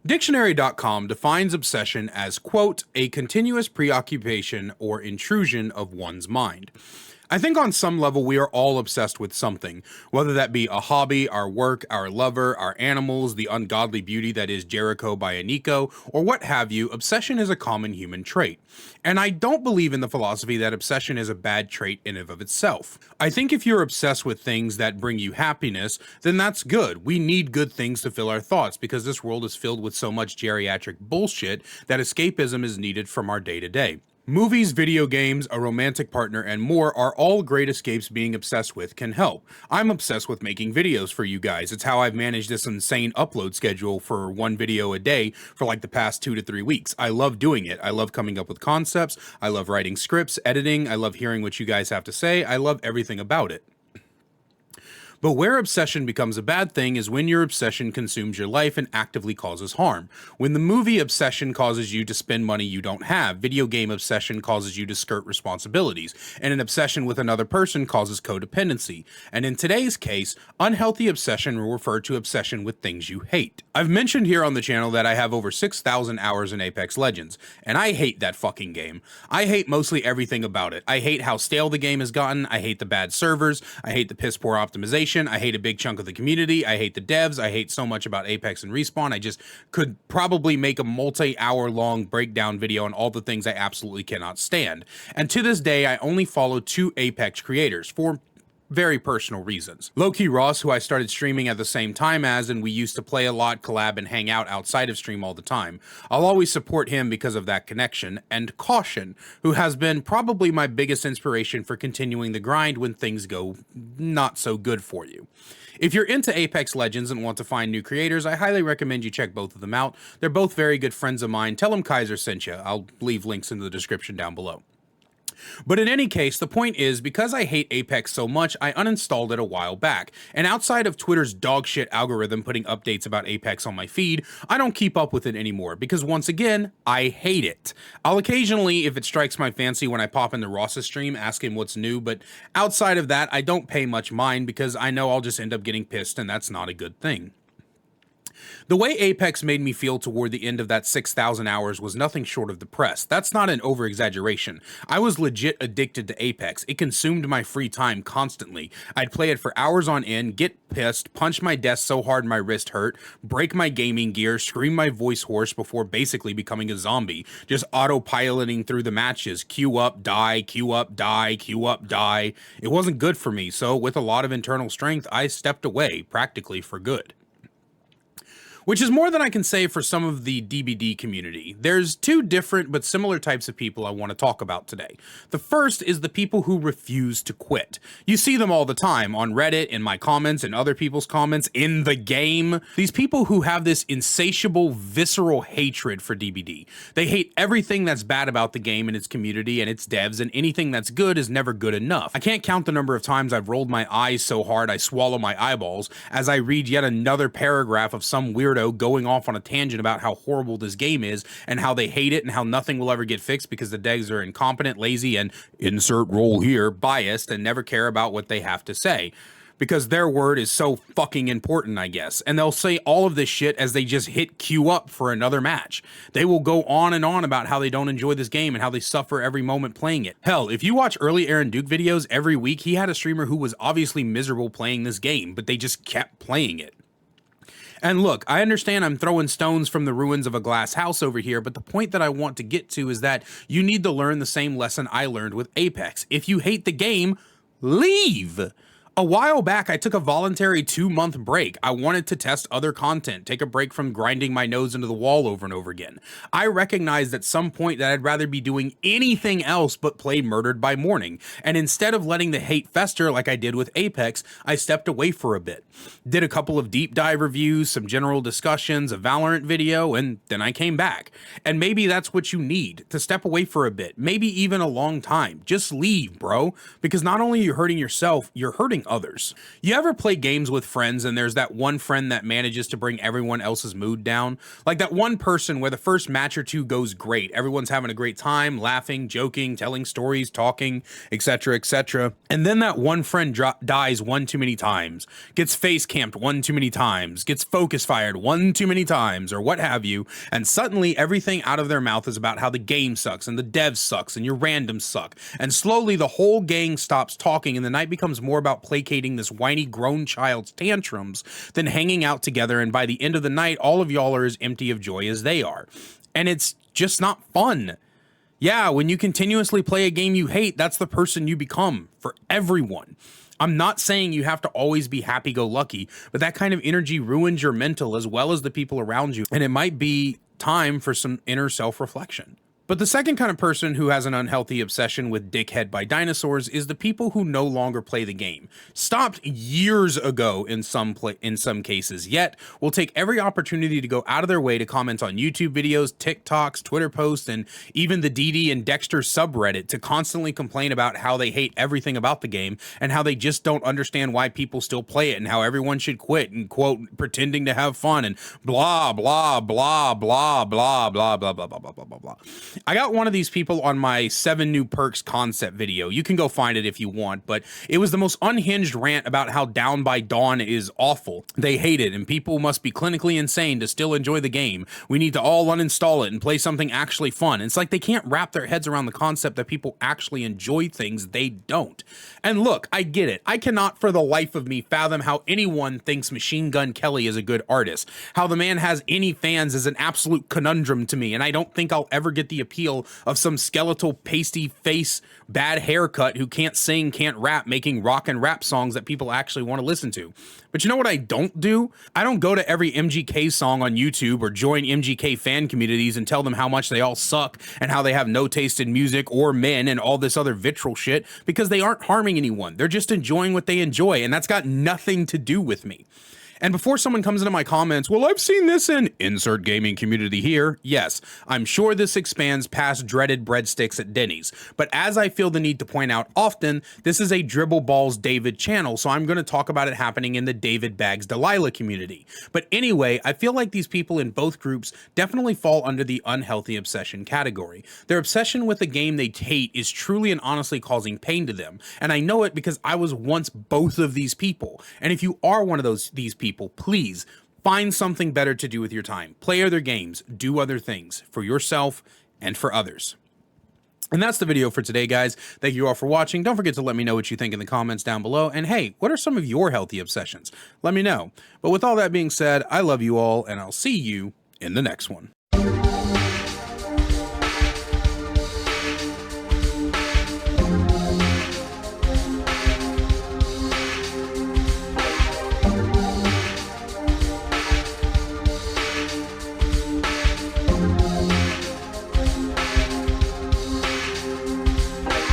Dictionary.com defines obsession as, quote, a continuous preoccupation or intrusion of one's mind. I think on some level we are all obsessed with something, whether that be a hobby, our work, our lover, our animals, the ungodly beauty that is Jericho by Aniko, or what have you. Obsession is a common human trait. And I don't believe in the philosophy that obsession is a bad trait in and of itself. I think if you're obsessed with things that bring you happiness, then that's good. We need good things to fill our thoughts because this world is filled with so much geriatric bullshit that escapism is needed from our day-to-day. Movies, video games, a romantic partner, and more are all great escapes being obsessed with can help. I'm obsessed with making videos for you guys. It's how I've managed this insane upload schedule for one video a day for like the past 2 to 3 weeks. I love doing it. I love coming up with concepts. I love writing scripts, editing. I love hearing what you guys have to say. I love everything about it. But where obsession becomes a bad thing is when your obsession consumes your life and actively causes harm. When the movie obsession causes you to spend money you don't have, video game obsession causes you to skirt responsibilities, and an obsession with another person causes codependency. And in today's case, unhealthy obsession will refer to obsession with things you hate. I've mentioned here on the channel that I have over 6,000 hours in Apex Legends, and I hate that fucking game. I hate mostly everything about it. I hate how stale the game has gotten, I hate the bad servers, I hate the piss poor optimization, I hate a big chunk of the community, I hate the devs, I hate so much about Apex and Respawn. I just could probably make a multi-hour long breakdown video on all the things I absolutely cannot stand. And to this day, I only follow 2 Apex creators for very personal reasons. Low-Key Ross, who I started streaming at the same time as, and we used to play a lot, collab, and hang out outside of stream all the time. I'll always support him because of that connection. And Caution, who has been probably my biggest inspiration for continuing the grind when things go not so good for you. If you're into Apex Legends and want to find new creators, I highly recommend you check both of them out. They're both very good friends of mine. Tell them Kaiser sent you. I'll leave links in the description down below. But in any case, the point is, because I hate Apex so much, I uninstalled it a while back. And outside of Twitter's dogshit algorithm putting updates about Apex on my feed, I don't keep up with it anymore, because once again, I hate it. I'll occasionally, if it strikes my fancy, when I pop into Ross's stream, ask him what's new, but outside of that, I don't pay much mind, because I know I'll just end up getting pissed, and that's not a good thing. The way Apex made me feel toward the end of that 6,000 hours was nothing short of depressed. That's not an over-exaggeration. I was legit addicted to Apex. It consumed my free time constantly. I'd play it for hours on end, get pissed, punch my desk so hard my wrist hurt, break my gaming gear, scream my voice hoarse before basically becoming a zombie, just autopiloting through the matches, queue up, die, queue up, die, queue up, die. It wasn't good for me, so with a lot of internal strength, I stepped away, practically for good. Which is more than I can say for some of the DBD community. There's 2 different but similar types of people I want to talk about today. The first is the people who refuse to quit. You see them all the time on Reddit, in my comments, and other people's comments, in the game. These people who have this insatiable, visceral hatred for DBD. They hate everything that's bad about the game and its community and its devs, and anything that's good is never good enough. I can't count the number of times I've rolled my eyes so hard I swallow my eyeballs as I read yet another paragraph of some weird going off on a tangent about how horrible this game is and how they hate it and how nothing will ever get fixed because the devs are incompetent, lazy, and insert role here, biased, and never care about what they have to say. Because their word is so fucking important, I guess. And they'll say all of this shit as they just hit queue up for another match. They will go on and on about how they don't enjoy this game and how they suffer every moment playing it. Hell, if you watch early Aaron Duke videos every week, he had a streamer who was obviously miserable playing this game, but they just kept playing it. And look, I understand I'm throwing stones from the ruins of a glass house over here, but the point that I want to get to is that you need to learn the same lesson I learned with Apex. If you hate the game, leave. A while back, I took a voluntary 2-month break. I wanted to test other content, take a break from grinding my nose into the wall over and over again. I recognized at some point that I'd rather be doing anything else but play Murdered by Morning, and instead of letting the hate fester like I did with Apex, I stepped away for a bit. Did a couple of deep dive reviews, some general discussions, a Valorant video, and then I came back. And maybe that's what you need, to step away for a bit, maybe even a long time. Just leave, bro, because not only are you hurting yourself, you're hurting others. You ever play games with friends and there's that one friend that manages to bring everyone else's mood down? Like that one person where the first match or two goes great. Everyone's having a great time, laughing, joking, telling stories, talking, etc., etc. And then that one friend dies one too many times, gets face camped one too many times, gets focus fired one too many times, or what have you, and suddenly everything out of their mouth is about how the game sucks and the dev sucks and your randoms suck. And slowly the whole gang stops talking and the night becomes more about placating this whiny grown child's tantrums than hanging out together, and by the end of the night all of y'all are as empty of joy as they are. And it's just not fun. Yeah, when you continuously play a game you hate, that's the person you become for everyone. I'm not saying you have to always be happy-go-lucky, but that kind of energy ruins your mental as well as the people around you, and it might be time for some inner self-reflection. But the second kind of person who has an unhealthy obsession with Dickhead by Dinosaurs is the people who no longer play the game. Stopped years ago in some cases, yet will take every opportunity to go out of their way to comment on YouTube videos, TikToks, Twitter posts, and even the DD and Dexter subreddit to constantly complain about how they hate everything about the game and how they just don't understand why people still play it and how everyone should quit and quote pretending to have fun and blah blah blah blah blah blah blah blah blah blah blah blah blah. I got one of these people on my 7 new perks concept video. You can go find it if you want, but it was the most unhinged rant about how Down by Dawn is awful. They hate it, and people must be clinically insane to still enjoy the game. We need to all uninstall it and play something actually fun. It's like they can't wrap their heads around the concept that people actually enjoy things they don't. And look, I get it. I cannot for the life of me fathom how anyone thinks Machine Gun Kelly is a good artist. How the man has any fans is an absolute conundrum to me, and I don't think I'll ever get the appeal of some skeletal, pasty face, bad haircut who can't sing, can't rap, making rock and rap songs that people actually want to listen to. But you know what I don't do? I don't go to every MGK song on YouTube or join MGK fan communities and tell them how much they all suck and how they have no taste in music or men and all this other vitriol shit, because they aren't harming anyone. They're just enjoying what they enjoy, and that's got nothing to do with me. And before someone comes into my comments, well, I've seen this in insert gaming community here. Yes, I'm sure this expands past dreaded breadsticks at Denny's. But as I feel the need to point out often, this is a Dribble Balls David channel, so I'm going to talk about it happening in the David Bags Delilah community. But anyway, I feel like these people in both groups definitely fall under the unhealthy obsession category. Their obsession with the game they hate is truly and honestly causing pain to them. And I know it because I was once both of these people. And if you are one of these people, please find something better to do with your time. Play other games, do other things for yourself and for others. And that's the video for today, guys. Thank you all for watching. Don't forget to let me know what you think in the comments down below. And hey, what are some of your healthy obsessions? Let me know. But with all that being said, I love you all, and I'll see you in the next one.